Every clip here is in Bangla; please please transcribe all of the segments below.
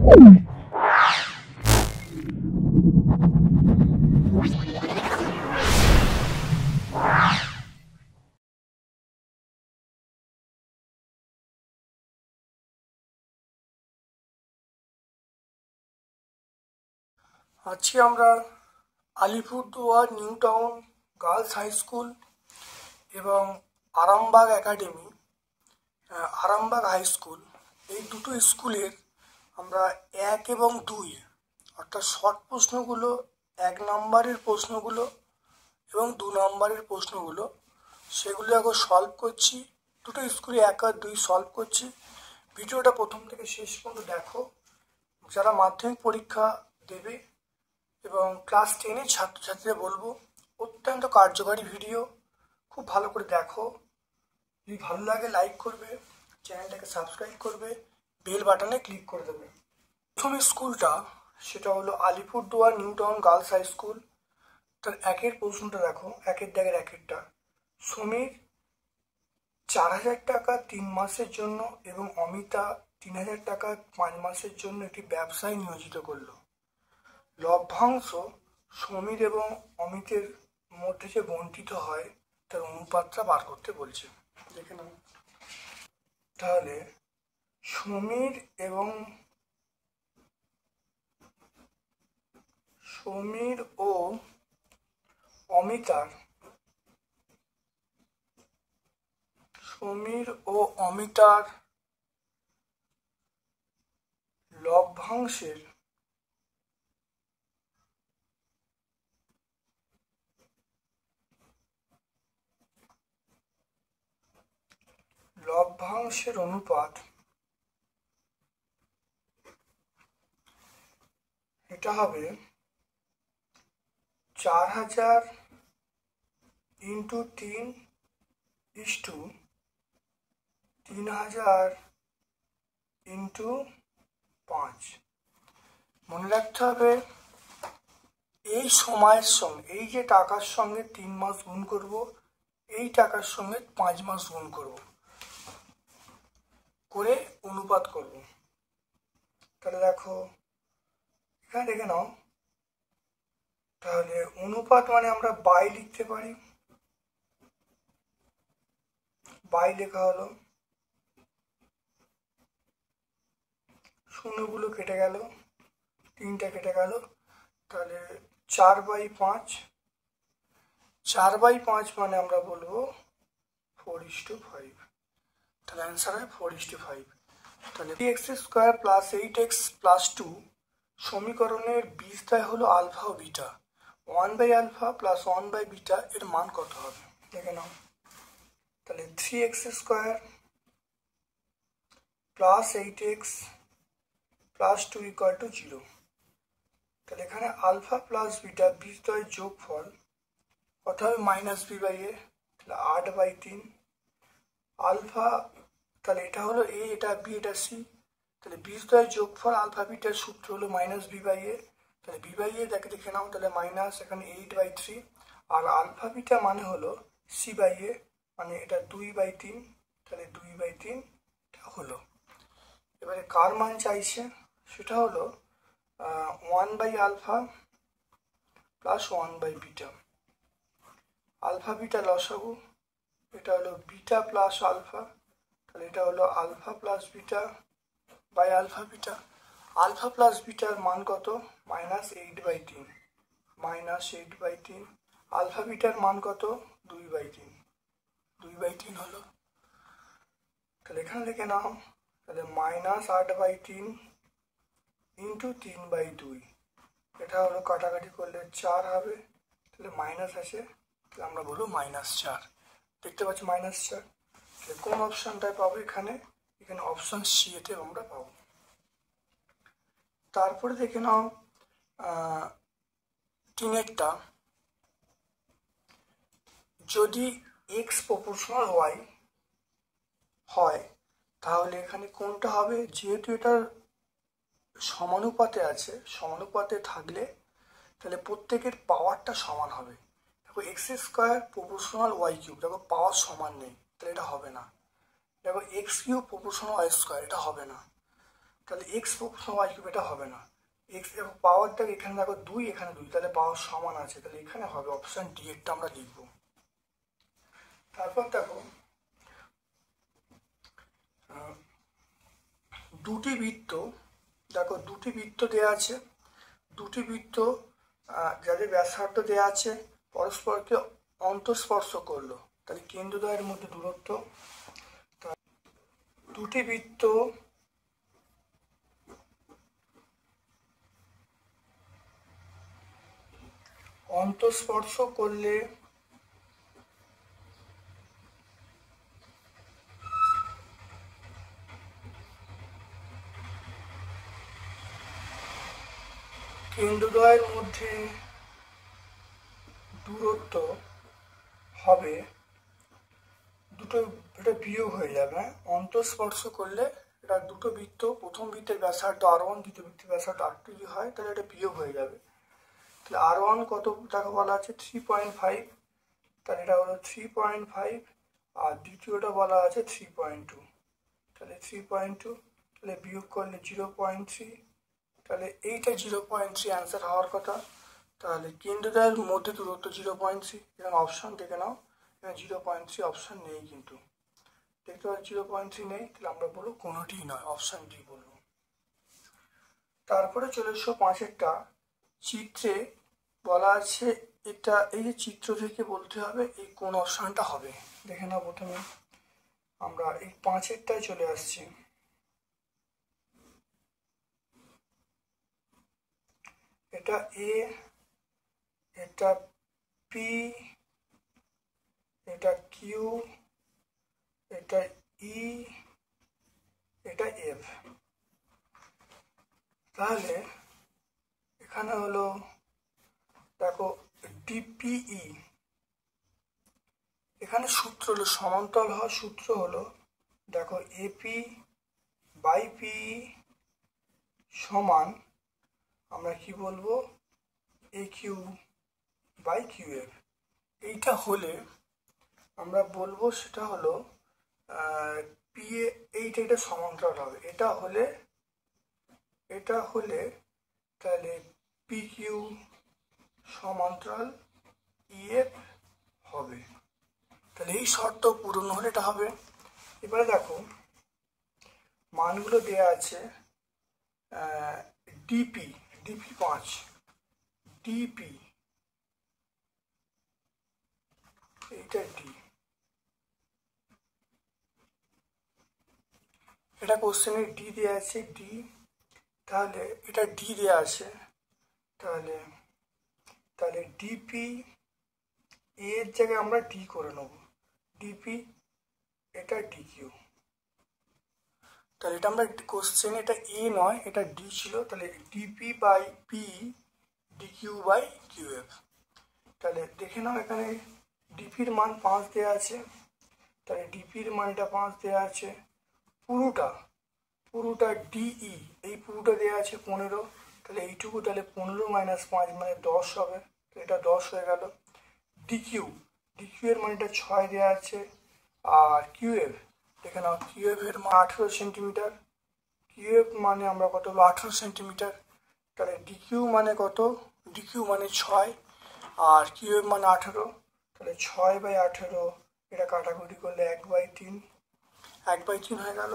আজকে আমরা Alipurduar new town girls high school এবং Arambagh academy Arambagh high school এই দুটো স্কুলের আমরা 1 এবং 2 অর্থাৎ শর্ট প্রশ্নগুলো 1 নম্বরের প্রশ্নগুলো এবং 2 নম্বরের প্রশ্নগুলো সেগুলো এখন সলভ করছি। দুটো স্কুলে 1 আর 2 সলভ করছি। ভিডিওটা প্রথম থেকে শেষ পর্যন্ত দেখো। যারা মাধ্যমিক পরীক্ষা দেবে এবং ক্লাস 10-এর ছাত্রছাত্রীরা বলবো অত্যন্ত কার্যকারী ভিডিও, খুব ভালো করে দেখো। যদি ভালো লাগে লাইক করবে, চ্যানেলটাকে সাবস্ক্রাইব করবে, বেল বাটনে ক্লিক করে দেবে। প্রথম স্কুলটা সেটা হলো Alipurduar new town girls high School. তার 1-এর প্রশ্নটা দেখো, 1-এর দাগের 1-এরটা। সমীর 4000 টাকা 3 মাসের জন্য এবং অমিতা 3000 টাকা 5 মাসের জন্য একটি ব্যবসায় নিয়োজিত করলো। লভ্যাংশ সমীর এবং অমিতের মধ্যে যে বণ্টিত হয় তার অনুপাতটা বার করতে বলছে। দেখে নাও তাহলে সমীর ও অমিতার লভ্যাংশের অনুপাত এটা হবে 4000 × 3 = 3000 × 5। মনে রাখতে হবে এই সময়ের সঙ্গে, এই যে টাকার সঙ্গে 3 মাস গুণ করব, এই টাকার সঙ্গে 5 মাস গুণ করব করে অনুপাত করব। তাহলে দেখো এখানে দেখে নাও, তাহলে অনুপাত মানে আমরা বাই লিখতে পারি। বাই লেখা হলো, শূন্যগুলো কেটে গেল, 3টা কেটে গেল, তাহলে 4/5। 4/5 মানে আমরা বলবো 4:5। তাহলে অ্যান্সার হয় 4:5। তাহলে 3x² + 8x + 2 সমীকরণের বীজদ্বয় হলো আলফা ও বিটা। 1/α + 1/β এর মান কত হবে দেখে নাও। তাহলে 3x² + 8x + 2 = 0। তাহলে এখানে আলফা প্লাস বিটা বীজদ্বয়ের যোগফল কত হবে -b/a, তাহলে 8/3। আলফা তাহলে এটা হলো a, এটা b, এটা c। তাহলে বীজদ্বয়ের যোগফল আলফা বিটার সূত্র হলো -b/a। তাহলে b/a দেখে নাও, তাহলে মাইনাস এখানে 8/3। আর আলফা বিটা মানে হলো c/a, মানে এটা 2/3। তাহলে 2/3 হলো। এবারে কার মান চাইছে, সেটা হলো 1/α + 1/β। আলফা বিটা লসাগু, এটা হলো বিটা প্লাস আলফা, তাহলে এটা হলো alpha plus beta by alpha beta. Alpha plus বিটার মান কত, -8/3। -8/3। আলফা বিটার মান কত, 2/3। 2/3 হলো। তাহলে এখানে দেখে নাও, তাহলে -8/3 × 3/2। এটা হলো কাটাকাটি করলে 4 হবে, তাহলে মাইনাস আছে, তাহলে আমরা বলবো -4। দেখতে পাচ্ছি -4। তাহলে কোন অপশনটায় পাবো, এখানে অপশন সি এতে আমরা পাবো। তারপরে দেখে নাও 3-এরটা, যদি x = y হয় তাহলে এখানে কোনটা হবে, যেহেতু এটা সমানুপাতে আছে, সমানুপাতে থাকলে তাহলে প্রত্যেকের পাওয়ারটা সমান হবে। দেখো x² = y³, দেখো পাওয়ার সমান নেই, তাহলে এটা হবে না। দেখো x³ = y², এটা হবে না। তাহলে এক্স ওয়াই কিউব এটা হবে না। এক্স পাওয়ারটা এখানে দেখো 2, এখানে 2, তাহলে পাওয়ার সমান আছে, তাহলে এখানে হবে অপশান ডি এরটা আমরা লিখব। তারপর দেখো দুটি বৃত্ত, দেখো দুটি বৃত্ত দেওয়া আছে, দুটি বৃত্ত যাদের ব্যাসার্ধ দেওয়া আছে পরস্পরকে অন্তঃস্পর্শ করলো, তাহলে কেন্দ্রদ্বয়ের মধ্যে দূরত্ব, দুটি বৃত্ত অন্তঃস্পর্শ করলে কেন্দ্রদ্বয়ের মধ্যে দূরত্ব হবে দুটো, এটা বিয়োগ হয়ে যাবে। অন্তঃস্পর্শ করলে এটা দুটো বৃত্ত, প্রথম বৃত্তের ব্যাসার্ধ R1, দ্বিতীয় বৃত্তের ব্যাসার্ধ R2 যদি হয় তাহলে এটা বিয়োগ হয়ে যাবে। তাহলে R1 কত টাকা বলা আছে 3.5, তাহলে এটা হলো 3.5, আর দ্বিতীয়টা বলা আছে 3.2, তাহলে 3.2, তাহলে বিয়োগ করলে 0.3, তাহলে এইটা 0.3 অ্যান্সার হওয়ার কথা। তাহলে কেন্দ্রদ্বয়ের মধ্যে দূরত্ব 0.3, এখানে অপশান দেখে নাও, এখানে 0.3 অপশান নেই, কিন্তু দেখতে পাচ্ছি 0.3 নেই, তাহলে আমরা বলবো কোনোটি নয়, অপশান ডি বলবো। তারপরে চলে এসো 5-এরটা, চিত্রে বলা আছে এটা, এই যে চিত্র থেকে বলতে হবে এই কোন অপশানটা হবে। দেখে নাও, প্রথমে আমরা এই 5-এরটায় চলে আসছি। এটা এ, এটা পি, এটা কিউ, এটা ই, এটা এফ। তাহলে এখানে হলো দেখো ডিপিই, এখানে সূত্র হলো সমান্তরাল হওয়ার সূত্র হলো, দেখো এপি বাই পি সমান আমরা কি বলবো এ কিউ বাই কিউ এফ। এইটা হলে আমরা বলবো সেটা হলো পি এ, এইটা সমান্তরাল হবে, এটা হলে তাহলে পি কিউ সমান্তরাল ইএফ হবে। তাহলে এই শর্ত পূরণ হলে এটা হবে। এবারে দেখো মানগুলো দেয়া আছে, ডিপি 5, ডিপি এইটা ডি, এটা কোশ্চেনে ডি দেওয়া আছে ডি, তাহলে এটা ডি দেওয়া আছে, তাহলে ডিপি এর জায়গায় আমরা ডি করে নেব, ডিপি এটা ডি কিউ। তাহলে এটা আমরা কোশ্চেন, এটা এ নয় এটা ডি ছিল, তাহলে DP by P D Q by Q F. তাহলে দেখে নাও এখানে ডিপির মান 5 দেওয়া আছে, তাহলে ডিপির মান এটা 5 দেওয়া আছে, পুরোটা ডিই এই পুরোটা দেওয়া আছে 15, তাহলে এইটুকু, তাহলে 15 - 5 মানে 10 হবে, এটা 10 হয়ে গেল। ডিকিউ এর মানে এটা 6 দেওয়া আছে, আর কিউএফ দেখে নাও, কিউএফ এর মান 18 সেন্টিমিটার, কিউএফ মানে আমরা কত হলো 18 সেন্টিমিটার, তাহলে ডিকিউ মানে কত, ডিকিউ মানে 6 আর কিউএফ মানে 18, তাহলে 6/18 এটা কাটাকুটি করলে 1/3, 1/3 হয়ে গেল।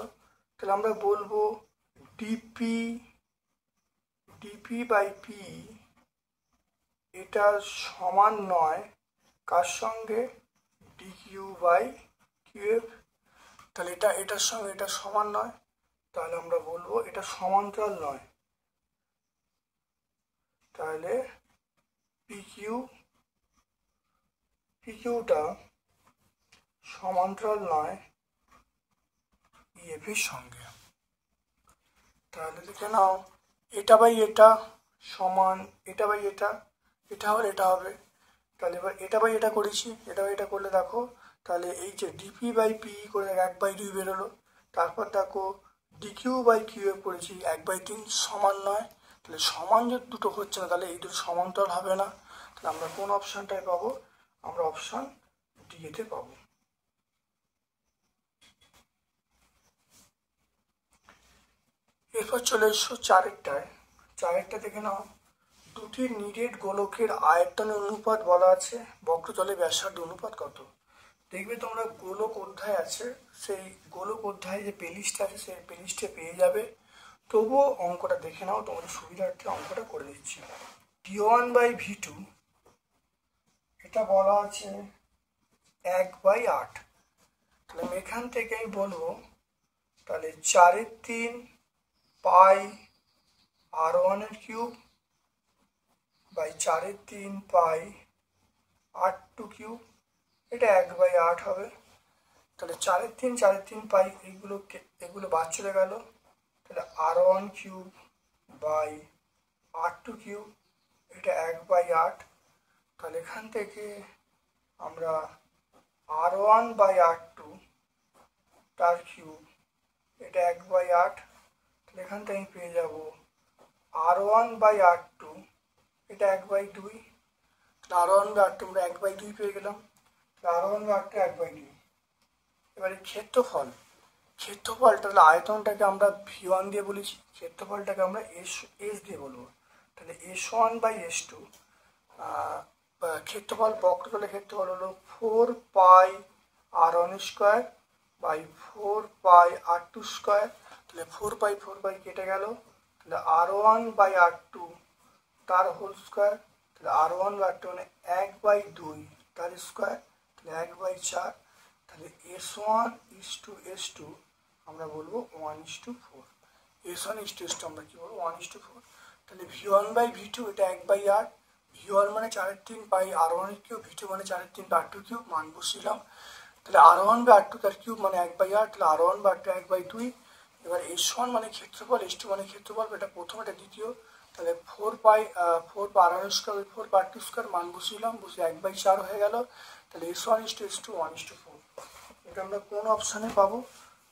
তাহলে আমরা বলবো ডিপি বাই পি এটা সমান নয় কার সঙ্গে, ডি কিউ বাই কিউএফ। তাহলে এটার সঙ্গে এটা সমান নয়, তাহলে আমরা বলবো এটা সমান্তরাল নয়, তাহলে পিকিউটা সমান্তরাল নয় ইএফ এর সঙ্গে। তাহলে দেখে নাও এটা বাই এটা সমান এটা বাই এটা, এটা হলে এটা হবে। তাহলে এবার এটা বাই এটা করেছি, এটা বাই এটা করলে দেখো, তাহলে এই যে ডিপি বাই পি করে 1/2 বেরোলো। তারপর দেখো ডিকিউ বাই কিউ এফ করেছি 1/3 সমান নয়, তাহলে সমান যদি দুটো হচ্ছে না তাহলে এই দুটো সমান্তরাল হবে না। তাহলে আমরা কোন অপশানটায় পাবো, আমরা অপশান ডি এতে পাবো। এরপর চলে এসো চারেরটায়। চারেরটা দেখে নাও, দুটি নিরেট গোলকের আয়তনের অনুপাত বলা আছে, বক্রতলের ব্যাসার্ধ অনুপাত কত। দেখবে তোমরা গোলক অধ্যায় আছে, সেই গোলক অধ্যায়ে যে প্লেলিস্ট আছে সেই প্লেলিস্টে পেয়ে যাবে। তবুও অঙ্কটা দেখে নাও, তোমাদের সুবিধার্থে অঙ্কটা করে দিচ্ছি। V1/V2 এটা বলা আছে 1/8। তাহলে আমি এখান থেকে আমি বলবো, তাহলে 4/3 পাই R1³ বাই 4/3 পাই R2³ এটা 1/8 হবে। তাহলে 4/3 পাই এগুলো বাদ চলে গেল। তাহলে R1³ বাই R2³ এটা 1/8। তাহলে এখান থেকে আমরা R1/R2 তার কিউব এটা 1/8। তাহলে এখান থেকে আমি পেয়ে যাব R1/R2 এটা 1/2। R1/R2 আমরা 1/2 পেয়ে গেলাম। R1/R2 1/2। এবারে ক্ষেত্রফল, তাহলে আয়তনটাকে আমরা V1 দিয়ে বলেছি, ক্ষেত্রফলটাকে আমরা S দিয়ে বলবো। তাহলে S1/S2 ক্ষেত্রফল, বক্রতলের ক্ষেত্রফল হলো 4 পাই R1² বাই 4 পাই R2²। তাহলে 4 পাই কেটে গেল। তাহলে R1/R2 তার হোল স্কোয়ার। তাহলে R1/R2 মানে 1/2 তার স্কোয়ার, তাহলে 1/4। তাহলে S1:S2 আমরা বলবো 1:4। S1:S2 আমরা কি বলবো 1:4। তাহলে V1/V2 এটা 1/8। V1 মানে 4/3 পাই R1³ V2 মানে 4/3 R2³ মান বসিলাম। তাহলে R1/R2 তার কিউব মানে 1/8। তাহলে R1/R2 1/2। এবার S1 মানে ক্ষেত্রফল, S2 মানে ক্ষেত্রফল, এটা প্রথম এটা দ্বিতীয়। তাহলে 4 পাই R1² 4 পাই R2² মান বসিলাম, বসে 1/4 হয়ে গেল। তাহলে S1:S2 1:4। এটা আমরা কোন অপশানে পাবো?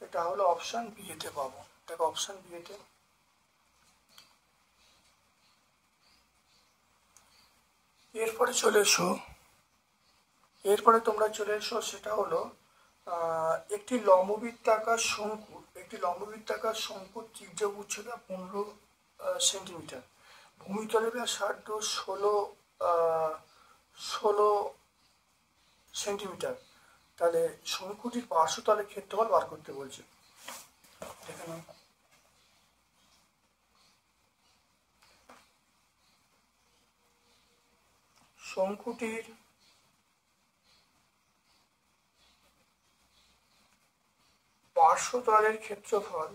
এটা হলো অপশান বি এতে পাবো। দেখো অপশান বি এতে। এরপরে তোমরা চলে এসো, সেটা হলো একটি লম্ববৃত্তাকার শঙ্কুর ত্রিজ্যক উচ্চতা 15 সেন্টিমিটার, ভূমিতলের ব্যাসার্ধ 16 সেন্টিমিটার। তাহলে শঙ্কুটির পার্শ্বতলের ক্ষেত্রফল বার করতে বলছে। দেখে নাও, শঙ্কুটির পার্শ্বতলের ক্ষেত্রফল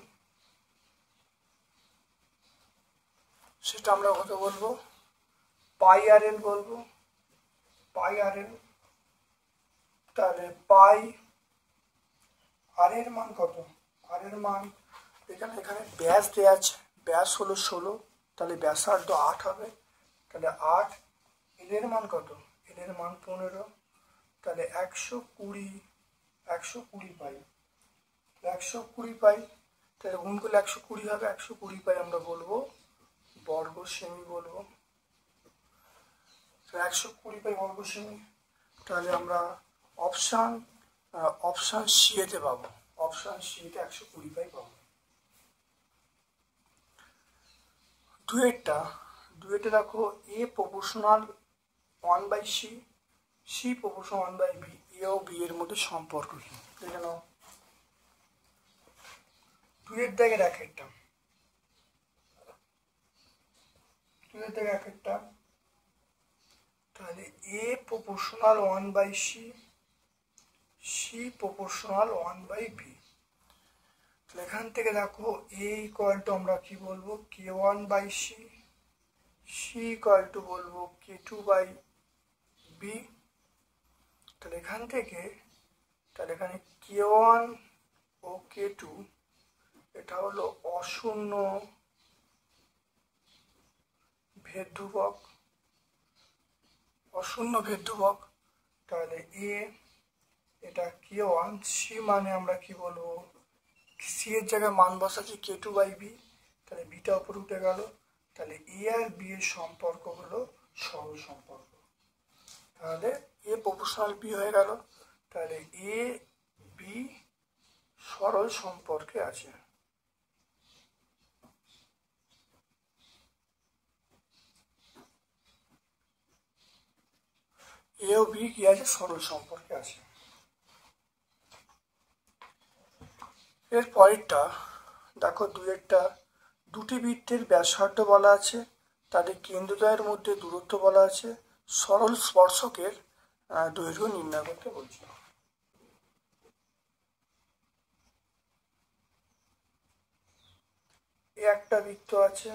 সেটা আমরা কত বলবো? পাই RL বলবো, পাই RL। তাহলে পাই আর এর মান কত? আর এর মান এখানে ব্যাস দেওয়া আছে, ব্যাস হলো 16, তাহলে ব্যাসার্ধ 8 হবে। তাহলে 8, এল এর মান কত? এল এর মান 15, তাহলে 120 পাই। 120 পাই, তাহলে গুণ করলে 120 হবে। 120 পাই আমরা বলবো বর্গ সেমি বলবো। 120 পাই বর্গ সেমি। তাহলে আমরা অপশান সি এতে পাবো, অপশান সি তে 120 পাই পাবো। দুয়েটে দেখো A proportional 1/c, C proportional 1/b, A ও বি এর মধ্যে সম্পর্ক কি? দেখে নাও, দুয়ের দাগের এক একটা। তাহলে এ proportional 1/c, C proportional 1/b। তাহলে এখান থেকে দেখো এ ইকুয়াল টু আমরা কি বলবো? K1/c, সি ইকুয়াল টু বলবো K2/b। তাহলে এখানে K1 ও K2 এটা হলো অশূন্য ভেদ ধ্রুবক। তাহলে এ এটা K1, সি মানে আমরা কি বলবো? সি এর জায়গায় মান বসাচ্ছি K2/b, তাহলে বিটা উপরে উঠে গেল। তাহলে এ আর বি এর সম্পর্ক হলো সরল সম্পর্ক। তাহলে এ প্রপোর্শনাল বি হয়ে গেল। তাহলে এ বি সরল সম্পর্কে আছে। এ ও বি কি আছে, সরল সম্পর্কে আছে। এর পরেরটা দেখো, দুটি বৃত্তের ব্যাসার্ধ বলা আছে, তাদের কেন্দ্রদ্বয়ের মধ্যে দূরত্ব বলা আছে, সরল স্পর্শকের দৈর্ঘ্য নির্ণয় করতে বলছি। একটা বৃত্ত আছে,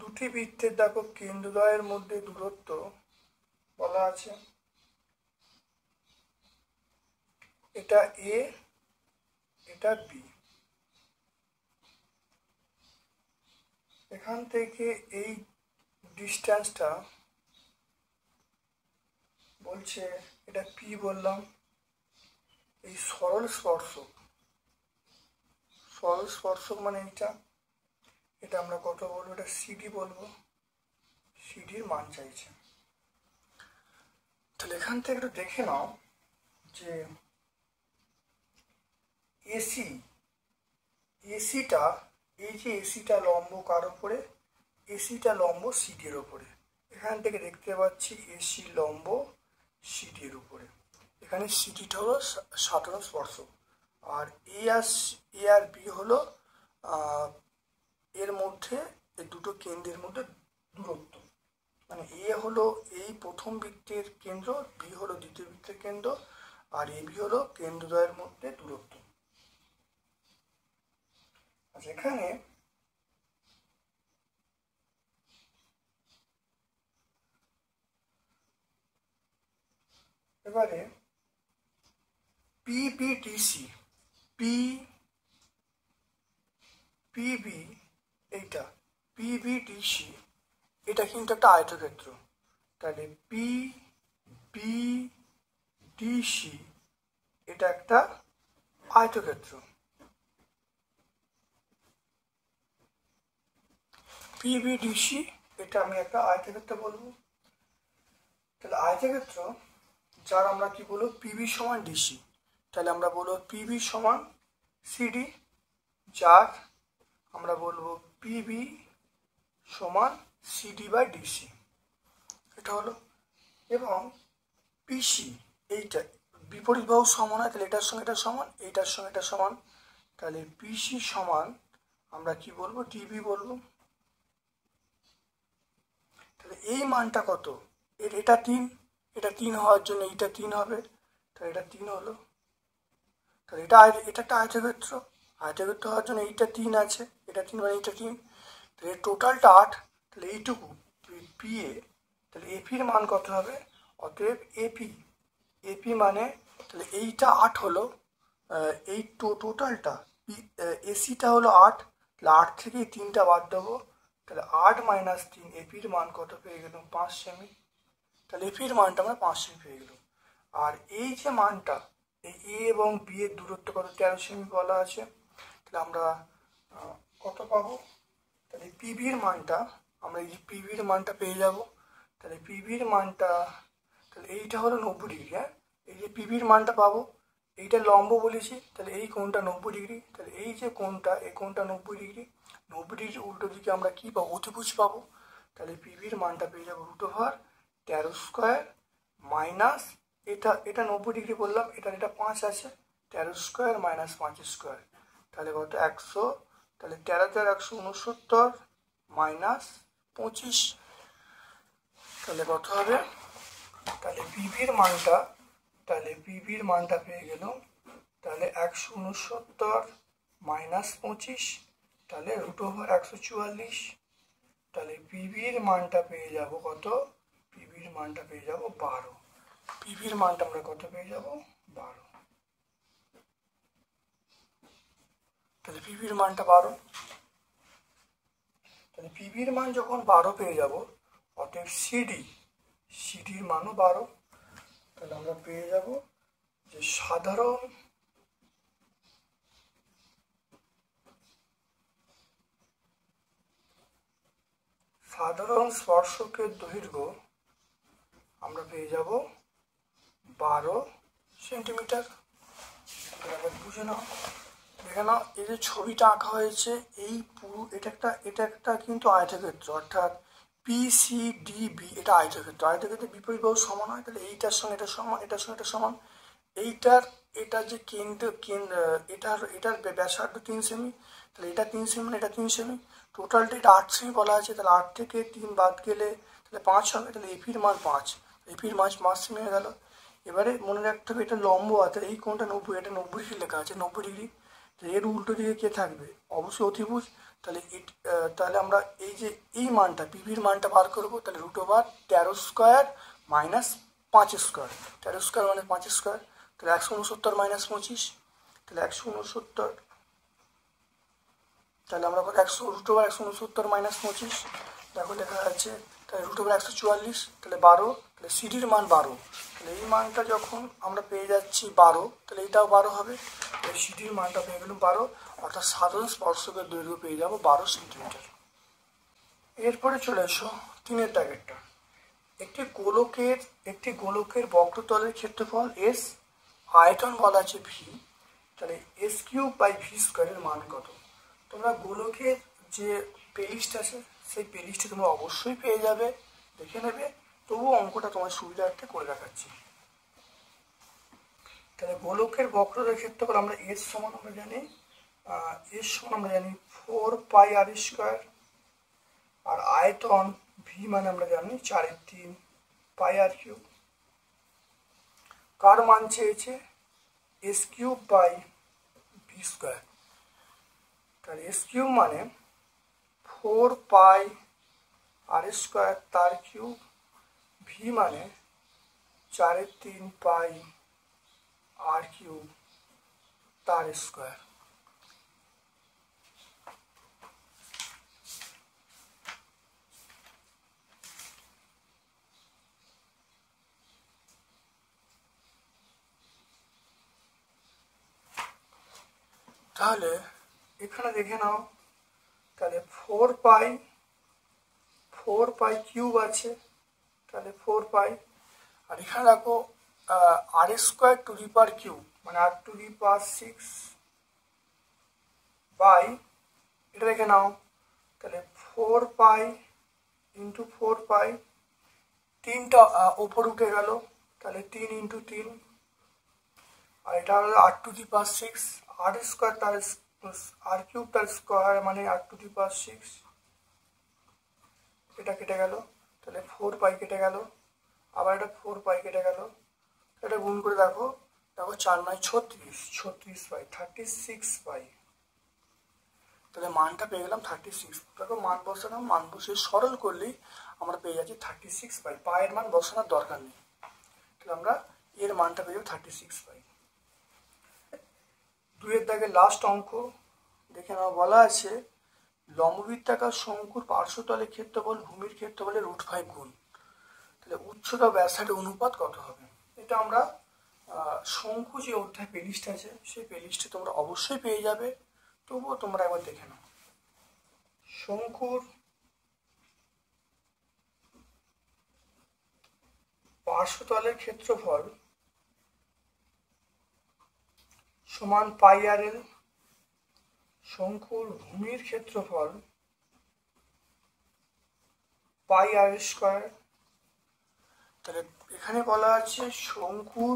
দুটি বৃত্তের দেখো কেন্দ্রদ্বয়ের মধ্যে দূরত্ব বলা আছে, এটা এ, এটা বি। এখান থেকে এই ডিস্টেন্সটা বলছে, এটা পি বললাম। এই সরল স্পর্শক মানে এটা আমরা কত বলবো, এটা সিডি বলবো, সিডির মান চাইছে। তাহলে এখান থেকে একটু দেখে নাও যে এসিটা, এই যে এসিটা লম্ব কার ওপরে, এসিটা লম্ব সিডির ওপরে। এখান থেকে দেখতে পাচ্ছি এসি লম্ব সিডির উপরে। এখানে সিডিটা হলো সাধারণ স্পর্শক, আর এ আর বি হলো এর মধ্যে, এই দুটো কেন্দ্রের মধ্যে দূরত্ব। মানে এ হলো এই প্রথম বৃত্তের কেন্দ্র, বি হলো দ্বিতীয় বৃত্তের কেন্দ্র, আর এ বি হলো কেন্দ্রদ্বয়ের মধ্যে দূরত্ব। আচ্ছা, এখানে এবারে পিবিডিসি, পিবি এইটা পিবিডিসি, এটা কিন্তু একটা আয়তক্ষেত্র। তাহলে পিবিডিসি এটা একটা আয়তক্ষেত্র। পিবিডিসি এটা আমি একটা আয়তক্ষেত্র বলবো। তাহলে আয়তক্ষেত্র যার আমরা কি বলবো, পিবি সমান ডিসি। তাহলে আমরা বলবো পিবি সমান সিডি, যার আমরা বলবো পিবি সমান সিডি বাই ডিসি, এটা হলো। এবং পিসি এইটা বিপরীত বাহু সমান হয়, তাহলে এটার সঙ্গে এটা সমান, এইটার সঙ্গে এটা সমান। তাহলে পিসি সমান আমরা কি বলবো, ডিবি বলবো। তাহলে এই মানটা কত, এটা 3, এটা 3 হওয়ার জন্য এইটা 3 হবে, তাহলে এটা 3 হলো। তাহলে এটা একটা আয়তক্ষেত্র, আয়তক্ষেত্র হওয়ার জন্য এইটা 3 আছে, এটা 3 মানে এইটা 3, তাহলে টোটালটা 8। তাহলে এইটুকু পি এ, তাহলে এপির মান কত হবে, অতএব এপি মানে, তাহলে এইটা 8 হলো, এই টোটালটা এসিটা হলো 8, তাহলে 8 থেকে এই 3টা বাদ দেবো, তাহলে 8 - 3, এপির মান কত পেয়ে গেলাম, 5 সেমি। তাহলে এপির মানটা আমরা 5 সেমি পেয়ে গেলাম। আর এই যে মানটা, এই এ এবং বি এর দূরত্ব কত, 13 সেমি বলা আছে। তাহলে আমরা কত পাবো, তাহলে পিভির মানটা, আমরা এই যে পিভির মানটা পেয়ে যাব। তাহলে পিভির মানটা, তাহলে এইটা হলো 90 ডিগ্রি। হ্যাঁ, এই যে পিভির মানটা পাবো, এইটা লম্ব বলেছি, তাহলে এই কোণটা 90 ডিগ্রি। তাহলে এই যে কোণটা, এই কোণটা 90 ডিগ্রি, 90 ডিগ্রি উল্টো দিকে আমরা কি পাবো, অতিভুজ পাবো। তাহলে পিভির মানটা পেয়ে যাবো √13² মাইনাস, এটা 90 ডিগ্রি বললাম, এটা 5 আছে, 13² - 5², তাহলে কত 100। তাহলে 13 × 169 মাইনাস 25, তাহলে কত হবে, তাহলে পিভির মানটা পেয়ে গেল, তাহলে 169 মাইনাস 25, তাহলে √144। তাহলে পিভির মানটা পেয়ে যাব কত, পিভির মানটা পেয়ে যাব 12। পিভির মানটা আমরা কত পেয়ে যাব, 12। তাহলে পিভির মানটা 12। তাহলে পিভির মান যখন 12 পেয়ে যাব, অতএব সিডির মানও 12। তাহলে আমরা পেয়ে যাব যে সাধারণ স্পর্শকের দৈর্ঘ্য আমরা পেয়ে যাব 12 সেন্টিমিটার। বুঝে নাও, দেখে নাও, এই যে ছবিটা আঁকা হয়েছে, এই পুরো এটা একটা কিন্তু আয়তক্ষেত্র, অর্থাৎ PCDB এটা আয়তক্ষেত্র, আয়তক্ষেত্রের বিপরীত বাহু সমান হয়, তাহলে এইটার সঙ্গে এটা সমান, এটার সঙ্গে এটা সমান। এটার যে এটার ব্যাসার্ধ 3 সেমি, তাহলে এটা 3 সেমি, এটা 3 সেমি, টোটালটা এটা 8 সেমি বলা আছে, তাহলে 8 থেকে 3 বাদ গেলে তাহলে 5 হবে, তাহলে এপির মান 5, এপির মান 5 সেমি হয়ে গেল। এবারে মনে রাখতে হবে এটা লম্ব আছে, এই কোণটা 90, এটা 90 ডিগ্রি লেখা আছে, 90 ডিগ্রি, এর উল্টো দিকে কে থাকবে? অবশ্যই অতিভুজ। তাহলে তাহলে আমরা এই যে এই মানটা পিভির মানটা বার করবো, তাহলে √13 স্কোয়ার মাইনাস 5 স্কোয়ার, 13 স্কোয়ার মানে 5 স্কোয়ার, তাহলে 169 মাইনাস 25, তাহলে 169, তাহলে আমরা √169 মাইনাস 25 দেখো লেখা আছে, তাহলে √144, তাহলে 12, তাহলে সিডির মান 12, তাহলে এই মানটা যখন আমরা পেয়ে যাচ্ছি 12, তাহলে এটাও 12 হবে, তাহলে সিডির মানটা পেয়ে গেলাম 12, অর্থাৎ সাধারণ স্পর্শকের দৈর্ঘ্য পেয়ে যাবো 12 সেন্টিমিটার। এরপরে চলে এসো 3 দাগেরটা। একটি গোলকের বক্রতলের ক্ষেত্রফল S, আয়তন বলা আছে V, তাহলে S³/V² এর মান কত? তোমরা গোলকের যে প্লেলিস্ট আছে সেই প্লেলিস্টে তোমরা অবশ্যই পেয়ে যাবে, দেখে নেবে, তবুও অঙ্কটা তোমার সুবিধার্থে করে রাখাচ্ছি। তাহলে গোলকের বক্রতলের ক্ষেত্রফল আমরা S সমান আমরা জানি 4πr², আর আয়তন V মানে আমরা জানি 4/3πr³। কার মান চেয়েছে? S³/V², তাহলে S³ মানে 4πr² তার কিউব, V মানে 4/3πr³ তার স্কোয়ার। তাহলে এখানে দেখে নাও, তাহলে 4π³ আছে, তাহলে 4π, আর এখানে দেখো r² মানে r⁶ বাই, এটা দেখে নাও, তাহলে 4π × 4π, 3টা ওপর উঠে গেল, তাহলে 3 × 3, আর এটা হলো r⁶, r² তার r³ তার স্কোয়ার মানে r⁶, এটা কেটে গেল, তাহলে 4π কেটে গেল, আবার এটা 4π কেটে গেল, এটা গুণ করে দেখো, 4 9 36π, তাহলে মানটা পেয়ে গেলাম 36। দেখো মান বসালাম, মান বসে সরল করলেই আমরা পেয়ে যাচ্ছি 36π, পায়ের মান বসানোর দরকার নেই, তাহলে আমরা এর মানটা পেয়ে যাবো 36π। 2 দাগের লাস্ট অঙ্ক দেখে নাও, বলা আছে লম্ববৃত্তাকার শঙ্কুর পার্শ্বতলের ক্ষেত্রফল ভূমির ক্ষেত্রফলের √5 গুণ, তাহলে উচ্চতা ব্যাসার্ধের অনুপাত কত হবে? এটা আমরা শঙ্কু যে অধ্যায় প্লেলিস্ট আছে সেই প্লেলিস্টে তোমরা অবশ্যই পেয়ে যাবে, তবুও তোমরা একবার দেখে নাও। শঙ্কুর পার্শ্বতলের ক্ষেত্রফল সমান πr², শঙ্কুর ভূমির ক্ষেত্রফল πr², তাহলে এখানে বলা আছে শঙ্কুর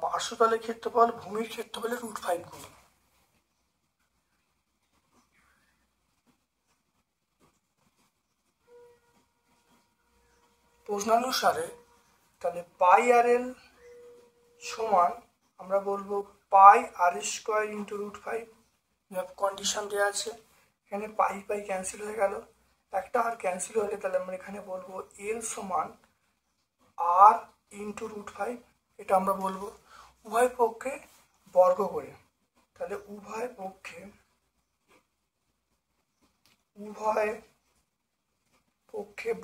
পার্শ্বতলের ক্ষেত্রফল ভূমির ক্ষেত্রফলের √5 গুণ। প্রশ্নানুসারে তাহলে πr² সমান আমরা বলবো πr² × √5, কন্ডিশন দেওয়া আছে, এখানে পাই ক্যান্সেল হয়ে গেল, একটা আর ক্যান্সেল হলে তাহলে আমরা এখানে বলবো L সমান r × √5, এটা আমরা বলবো উভয় পক্ষে বর্গ করে, তাহলে উভয় পক্ষে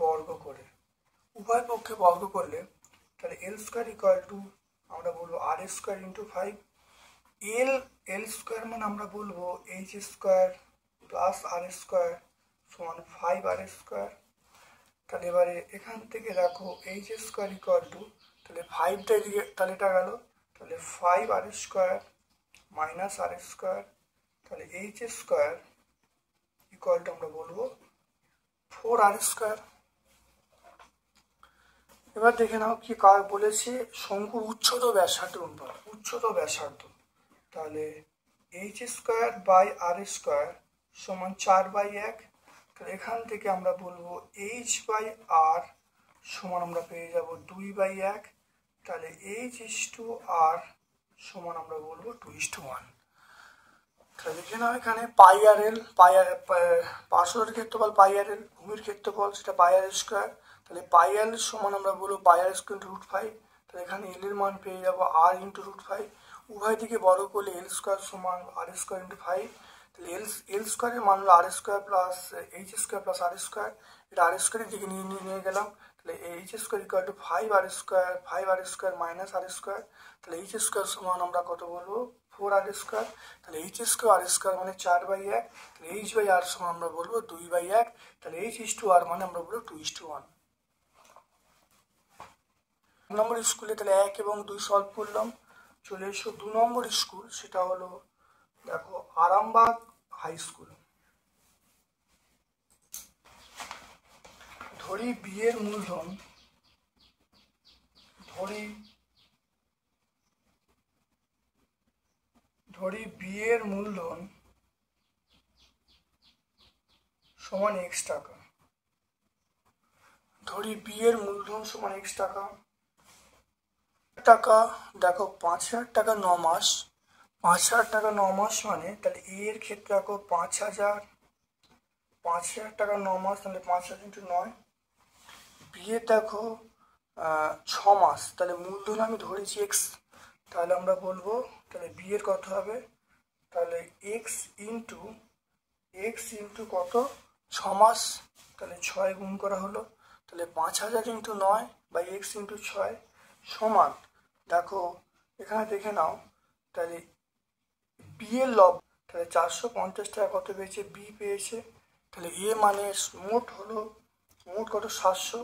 বর্গ করলে তাহলে L² আমরা বলবো r² × 5, L² মানে আমরা বলবো h² প্লাস r² সমান 5r²। তাহলে এবারে এখান থেকে দেখো h² তাহলে 5টা এদিকে, তাহলে এটা গেল, তাহলে 5r² মাইনাস r², তাহলে h² আমরা বলবো 4r²। এবার দেখে নাও কি কার বলেছে, শঙ্কুর উচ্চত ব্যাসার্ধ অনুপাত, উচ্চত ব্যাসার্ধ। তাহলে H square by R square সমান 4/1। তাহলে এখান থেকে আমরা বলবো এইচ বাই আর সমান আমরা পেয়ে যাব 2/1। তাহলে এইচ ইস টু আর সমান আমরা বলবো 2:1। তাহলে দেখে নাও এখানে পাই আর এল, পার্শ্বরের ক্ষেত্রফল পাই আর এল, ভূমির ক্ষেত্রফল সেটা পাই আর স্কোয়ার। তাহলে পাই এল সমান আমরা বলবো পাই আর স্কোয়ার ইন্টু √5। তাহলে এখানে এল এর মান পেয়ে যাবো আর ইন্টু √5। উভয় দিকে বর্গ করলে এল স্কোয়ার সমান আর স্কোয়ার ইন্টু 5। তাহলে এল স্কোয়ারের মান হলো R square plus H square plus R square. এটা আর স্কোয়ারের দিকে নিয়ে গেলাম। তাহলে H square equal to 5r² minus R square. তাহলে এইচ স্কোয়ার সমান আমরা কত বলবো 4r²। তাহলে এইচ স্কোয়ার আর স্কোয়ার মানে 4/1। তাহলে এইচ বাই আর সমান আমরা বলবো 2/1। তাহলে এইচ ইস টু আর মানে আমরা বলবো 2:1। নম্বর স্কুলে তাহলে 1 এবং 2 সলভ করলাম। চলে এসো 2 নম্বর স্কুল, সেটা হলো দেখো আরামবাগ হাই স্কুল। ধরি বি এর মূলধন, ধরি বি এর মূলধন সমান x টাকা। ধরি বি এর মূলধন সমান x টাকা। টাকা দেখো 5,000 টাকা 9 মাস, 5,000 টাকা 9 মাস মানে তাহলে এ এর ক্ষেত্রে দেখো 5,000 টাকা 9 মাস, তাহলে 5,000 ইন্টু 9। বি এর দেখো 6 মাস, তাহলে মূলধন আমি ধরেছি x, তাহলে আমরা বলবো তাহলে বি এর কত হবে, তাহলে x ইন্টু কত 6 মাস, তাহলে 6 গুণ করা হলো। তাহলে 5,000 ইন্টু 9 বাই x ইন্টু 6 সমান দেখো এখানে দেখে নাও, তাহলে বি এর লব, তাহলে 450 টাকা কত পেয়েছে বি পেয়েছে। তাহলে এ মানে মোট হলো মোট কত 700,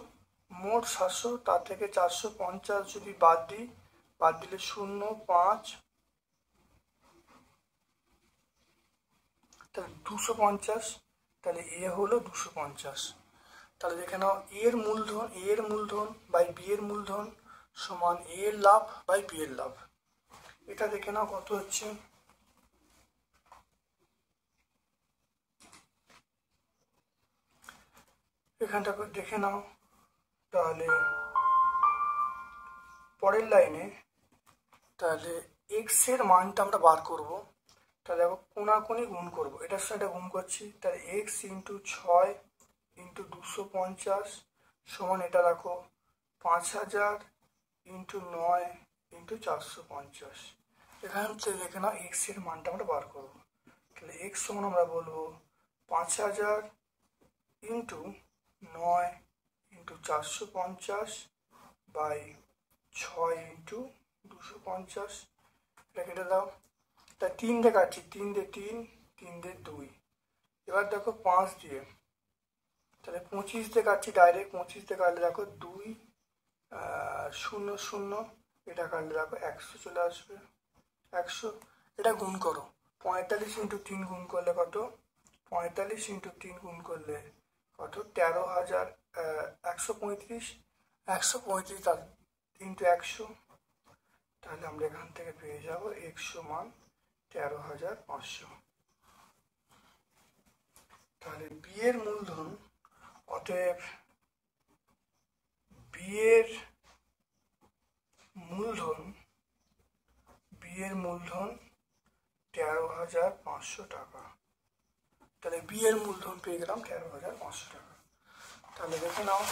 মোট 700, তার থেকে 450 যদি বাদ দিলে 0, 5, তাহলে 250। তাহলে এ হলো 250। তাহলে দেখে নাও এর মূলধন বাই বি এর মূলধন সমান এ এর লাভ বাই বি এর লাভ। এটা দেখে নাও কত হচ্ছে, এখানটা দেখে নাও। তাহলে পরের লাইনে তাহলে এক্স এর মানটা আমরা বার করব। তাহলে দেখো কোনাকুনি গুণ করবো, এটার সাথে গুণ করছি। তাহলে এক্স ইন্টু 6 ইন্টু 250 সমান এটা রাখো 5,000 ইন্টু 9 ইন্টু 450। এখান থেকে দেখে নাও এক্স এর মানটা আমরা বার করবো। তাহলে এক্স সমান আমরা বলবো 5,000 ইন্টু 9 ইন্টু 450 বাই 6 ইন্টু 250। এটা কেটে দাও, তা 3 দিয়ে কাটছি, 3 দিয়ে 3, 3 দিয়ে 2। এবার দেখো 5 দিয়ে, তাহলে 25 দিয়ে কাটছি ডাইরেক্ট, 25 দিয়ে কাটলে দেখো 2, 0, 0, এটা কাটলে দেখো 100 চলে আসবে, 100। এটা গুণ করো, 45 ইন্টু 3 গুণ করলে কত, 45 ইন্টু 3 গুণ করলে কত 13,000, 135, 135 ইন্টু 100। তাহলে আমরা এখান থেকে পেয়ে যাব x সমান 13,500। তাহলে বি এর মূলধন, অতএব বি এর মূলধন 13,500 টাকা। তাহলে বি এর মূলধন পেয়ে গেলাম 13,500 টাকা। তাহলে দেখে নাও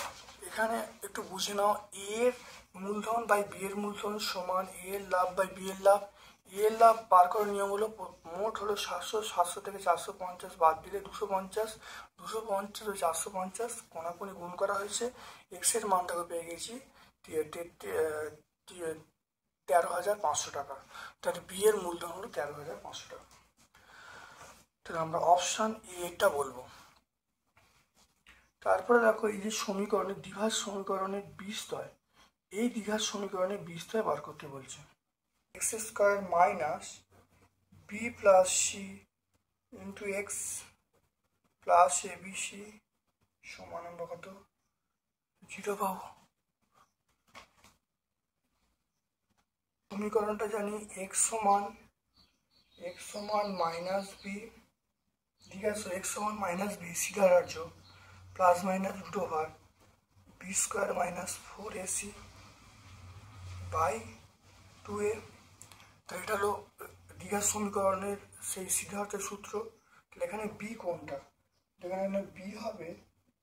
এখানে একটু বুঝে নাও, এর মূলধন বাই বি এর মূলধন সমান এ এর লাভ বাই বি এর লাভ। এ এর লাভ বার করার নিয়ম হলো মোট হলো 700, 700 থেকে 450 বাদ দিলে 250, 250 ও 450 কোনাকুনি গুণ করা হয়েছে। এক্স এর মানটাকে পেয়ে গেছি 13,500 টাকা। তাহলে বি এর মূলধন হলো 13,500 টাকা। তাহলে আমরা অপশান এটা বলবো। তারপরে দেখো এই যে সমীকরণে দ্বিঘাত সমীকরণের বিস্তয়, এই দ্বিঘাত সমীকরণের বিস্তয় বার করতে বলছে। X square minus B plus C into X plus A B C সমান আমরা কত 0 পাবো। সমীকরণটা জানি এক্স সমান মাইনাস বি, ঠিক আছে, এক্স সমান মাইনাস বি সিধা রাজ্য plus minus root over B square minus 4ac by 2a। তো এটা হলো দ্বিঘাত সমীকরণের সেই সিদ্ধার্থের সূত্র। তাহলে এখানে বি কোনটা, এখানে বি হবে,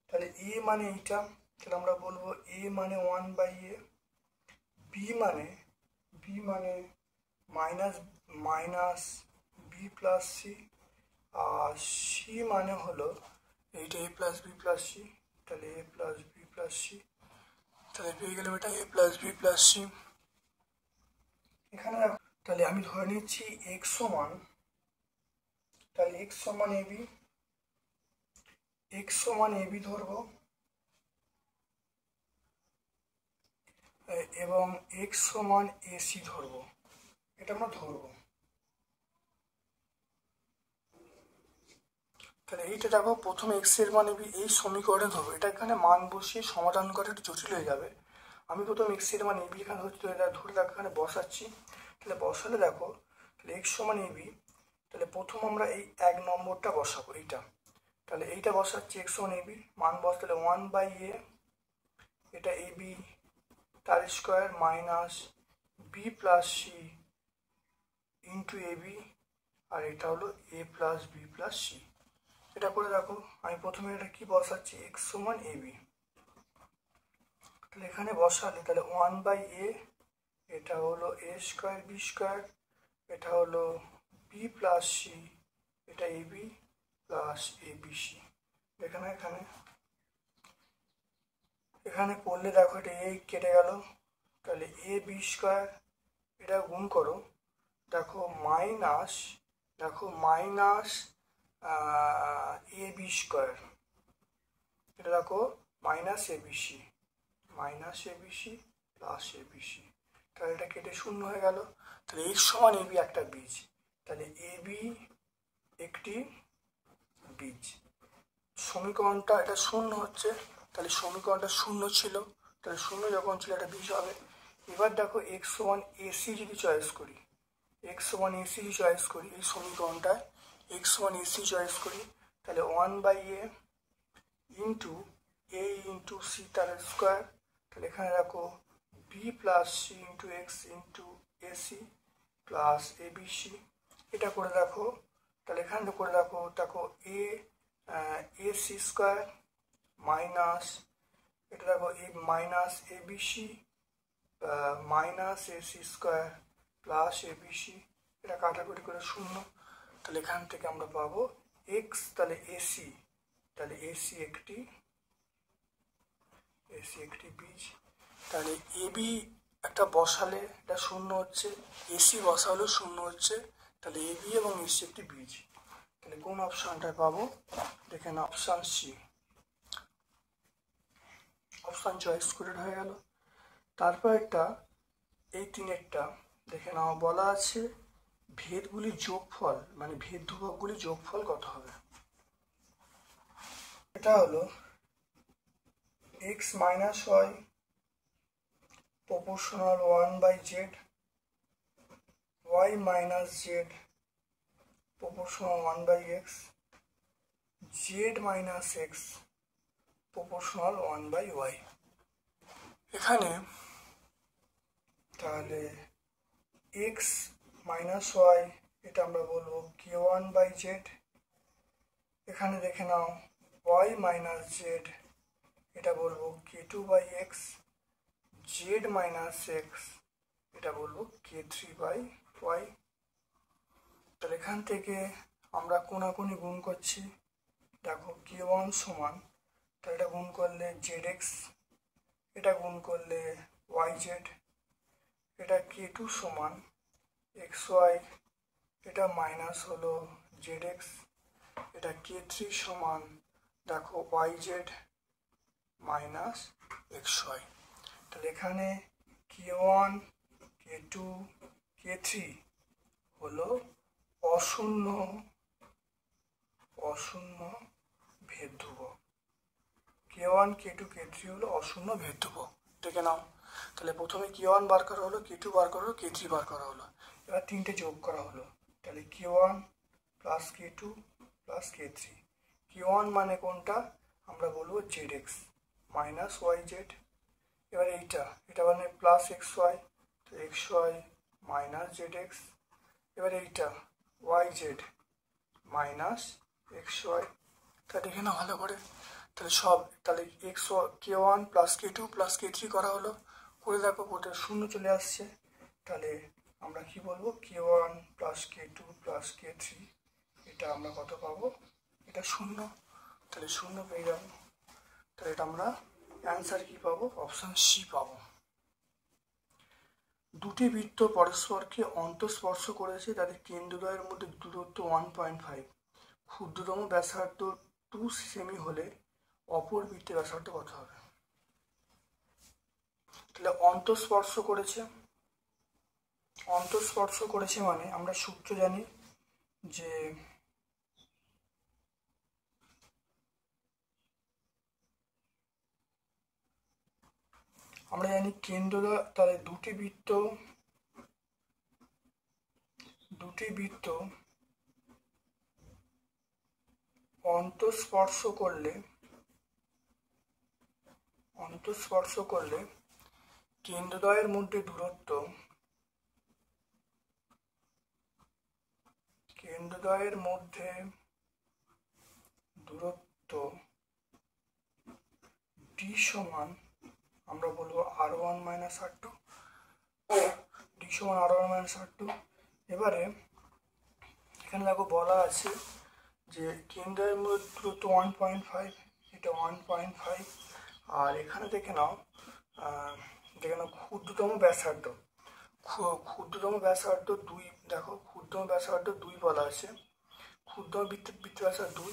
তাহলে এ মানে এইটা, তাহলে আমরা বলবো এ মানে 1/a, বি মানে minus minus B plus C, আর সি মানে হলো এইটা A plus B plus C, তাহলে A plus B plus C, তাহলে পেয়ে গেলাম এটা A plus B plus C. এখানে তাহলে আমি ধরে নিচ্ছি এক্স সমান, তাহলে এক্স সমান এবি ধরবো, এবং এক্স সমান এসি ধরবো, এটা আমরা ধরবো। তাহলে এইটা দেখো প্রথমে এক্স এর মান এবি এই সমীকরণে ধরবো, এটা এখানে মান বসিয়ে সমাধান করা একটু জটিল হয়ে যাবে। আমি প্রথম এক্স এর মান এবি এখানে ধরে দেখো এখানে বসাচ্ছি, তাহলে বসালে দেখো তাহলে এক্স সমান এবি, তাহলে প্রথম আমরা এই 1 নম্বরটা বসাবো এইটা, তাহলে এইটা বসাচ্ছি এক্স সমান এবি মান বস, তাহলে 1/a, এটা এবি তার square minus B plus C into A B, আর এটা হলো A plus B plus C. এটা করে দেখো আমি প্রথমে এটা কি বসাচ্ছি এক্স সমান এবি, তাহলে এখানে বসালে তাহলে 1/a, এটা হলো এ স্কোয়ার বি স্কোয়ার, এটা হলো বি প্লাস সি, এটা এবি প্লাস এবিসি। এখানে এখানে এখানে করলে দেখো এটা এ কেটে গেল, তাহলে এ বি স্কোয়ার, এটা গুণ করো, দেখো মাইনাস এ বি স্কোয়ার, এটা দেখো মাইনাস এবিসি প্লাস এবিসি, তাহলে এটা কেটে শূন্য হয়ে গেল। তাহলে এক্স সমান এবি একটা বীজ, তাহলে এবি একটি বীজ। সমীকরণটা এটা শূন্য হচ্ছে, তাহলে সমীকরণটা শূন্য ছিল, তাহলে শূন্য যখন ছিল এটা বীজ হবে। এবার দেখো এক্স সমান এসি যদি চয়েস করি, এই সমীকরণটায় এক্স সমান এসি চয়েস করি, তাহলে 1/a into A into C তার স্কোয়ার, তাহলে এখানে দেখো B plus C into X into AC plus ABC. এটা করে দেখো, তাহলে এখানে করে দেখো এ সি স্কোয়ার মাইনাস, এটা দেখো A minus A B C minus A C square plus ABC, এটা কাটাকুটি করে শূন্য, তাহলে এখান থেকে আমরা পাবো এক্স, তাহলে এসি একটি বীজ। তাহলে এবি একটা বসালে এটা শূন্য হচ্ছে, এসি বসালেও শূন্য হচ্ছে, তাহলে এবি এবং এসি একটি বীজ। তাহলে কোন অপশনটায় পাবো, দেখেন অপশান সি, অপশান চয়েস করে হয়ে গেল। তারপর একটা এই তিনেরটা দেখে নাও, বলা আছে ভেদগুলির যোগফল, মানে ভেদ ধ্রুবকগুলির যোগফল কত হবে। এটা হলো X minus Y proportional 1/z, y minus Z proportional 1/x, z minus X proportional 1/y। এখানে তাহলে এক্স মাইনাস ওয়াই এটা আমরা বলবো k1/z, এখানে দেখে নাও y মাইনাস জেড এটা বলবো k2/x, z মাইনাস এক্স এটা বলবো k3/y। তাহলে এখান থেকে আমরা কোনাকুনি গুণ করছি, দেখো k1 সমান, তাহলে এটা গুণ করলে zx, এটা গুণ করলে yz, এটা k2 সমান xy, এটা মাইনাস হলো zx, এটা k3 সমান দেখো yz মাইনাস xy। তাহলে এখানে k1 k2 k3 হলো অশূন্য ভেদ ধ্রুবক, k1 k2 k3 হলো অশূন্য ভেদ ধ্রুবক, দেখে নাও। তাহলে প্রথমে K1 বার করা হলো, K2 বার করা হলো, K3 বার করা হলো। এবার তিনটে যোগ করা হলো, তাহলে K1 plus K2 plus K3। K1 মানে কোনটা, আমরা বলবো ZX মাইনাস YZ। এবার এটা মানে প্লাস XY, তো XY মাইনাস ZX। এবার এইটা YZ মাইনাস XY। তা দেখে না ভালো করে, তাহলে K1 plus K2 plus K3 করা হলো, করে দেখো কোথায় শূন্য চলে আসছে। তাহলে আমরা কি বলবো, K1 plus K2 plus K3, এটা আমরা কত পাবো, এটা শূন্য। তাহলে শূন্য পেয়ে যাবো। তাহলে এটা আমরা অ্যান্সার কি পাবো, অপশন সি পাবো। দুটি বৃত্ত পরস্পরকে অন্তঃস্পর্শ করেছে, তাদের কেন্দ্রদ্বয়ের মধ্যে দূরত্ব 1.5, ক্ষুদ্রতম ব্যাসার্ধ 2 সেমি হলে অপর বৃত্তের ব্যাসার্ধ কত হবে। তাহলে অন্তঃস্পর্শ করেছে মানে আমরা সূত্র জানি যে কেন্দ্রদ্বয়, তাহলে দুটি বৃত্ত অন্তঃস্পর্শ করলে কেন্দ্রদ্বয়ের মধ্যে দূরত্ব d সমান আমরা বলবো R1 মাইনাস R2, d সমান R1 মাইনাস R2। এবারে এখানে দেখো বলা আছে যে কেন্দ্রের মধ্যে দূরত্ব 1.5, এটা 1.5। আর এখানে দেখে নাও ক্ষুদ্রতম ব্যাসার্ধ 2, দেখো ক্ষুদ্রতম ব্যাসার্ধ 2 বলা আছে, ক্ষুদ্রতম বৃত্তের ব্যাসার্ধ 2।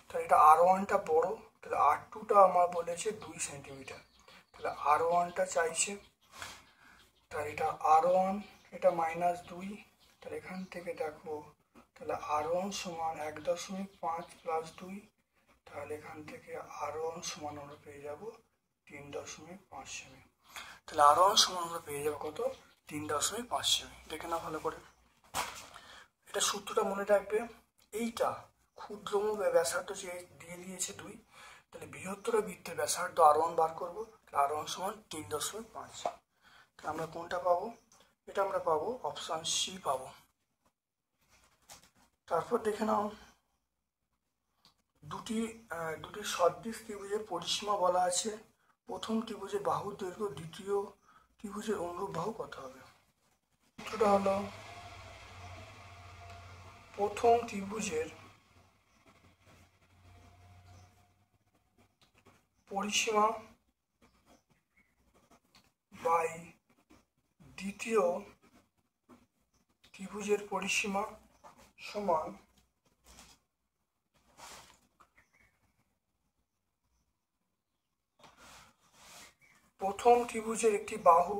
তাহলে এটা R1টা বড়, তাহলে R2টা আমার বলেছে 2 সেন্টিমিটার, তাহলে R1টা চাইছে। তাহলে এটা R1, এটা মাইনাস 2, তাহলে এখান থেকে দেখো, তাহলে R1 সমান 1.5 প্লাস 2, তাহলে এখান থেকে R1 সমান আমরা পেয়ে যাব 3.5 সেমি। তাহলে R1 সমান আমরা পেয়ে যাবো কত, 3.5 সেমি। দেখে না ভালো করে, এটা সূত্রটা মনে রাখবে। এইটা ক্ষুদ্রতম ব্যাসার্ধ দিয়ে দিয়েছে 2, তাহলে বৃহত্তর বৃত্তের ব্যাসার্ধ R1 বার করবো, R1 সমান 3.5। তাহলে আমরা কোনটা পাবো, এটা আমরা পাবো অপশন সি পাবো। তারপর দেখে নাও, দুটি সদৃশ ত্রিভুজের পরিসীমা বলা আছে। প্রথম ত্রিভুজের বাহুর দৈর্ঘ্য দ্বিতীয় ত্রিভুজের অনুরূপ বাহু কত হবে। সূত্রটা হলো, প্রথম ত্রিভুজের পরিসীমা বাই দ্বিতীয় ত্রিভুজের পরিসীমা সমান প্রথম ত্রিভুজের একটি বাহু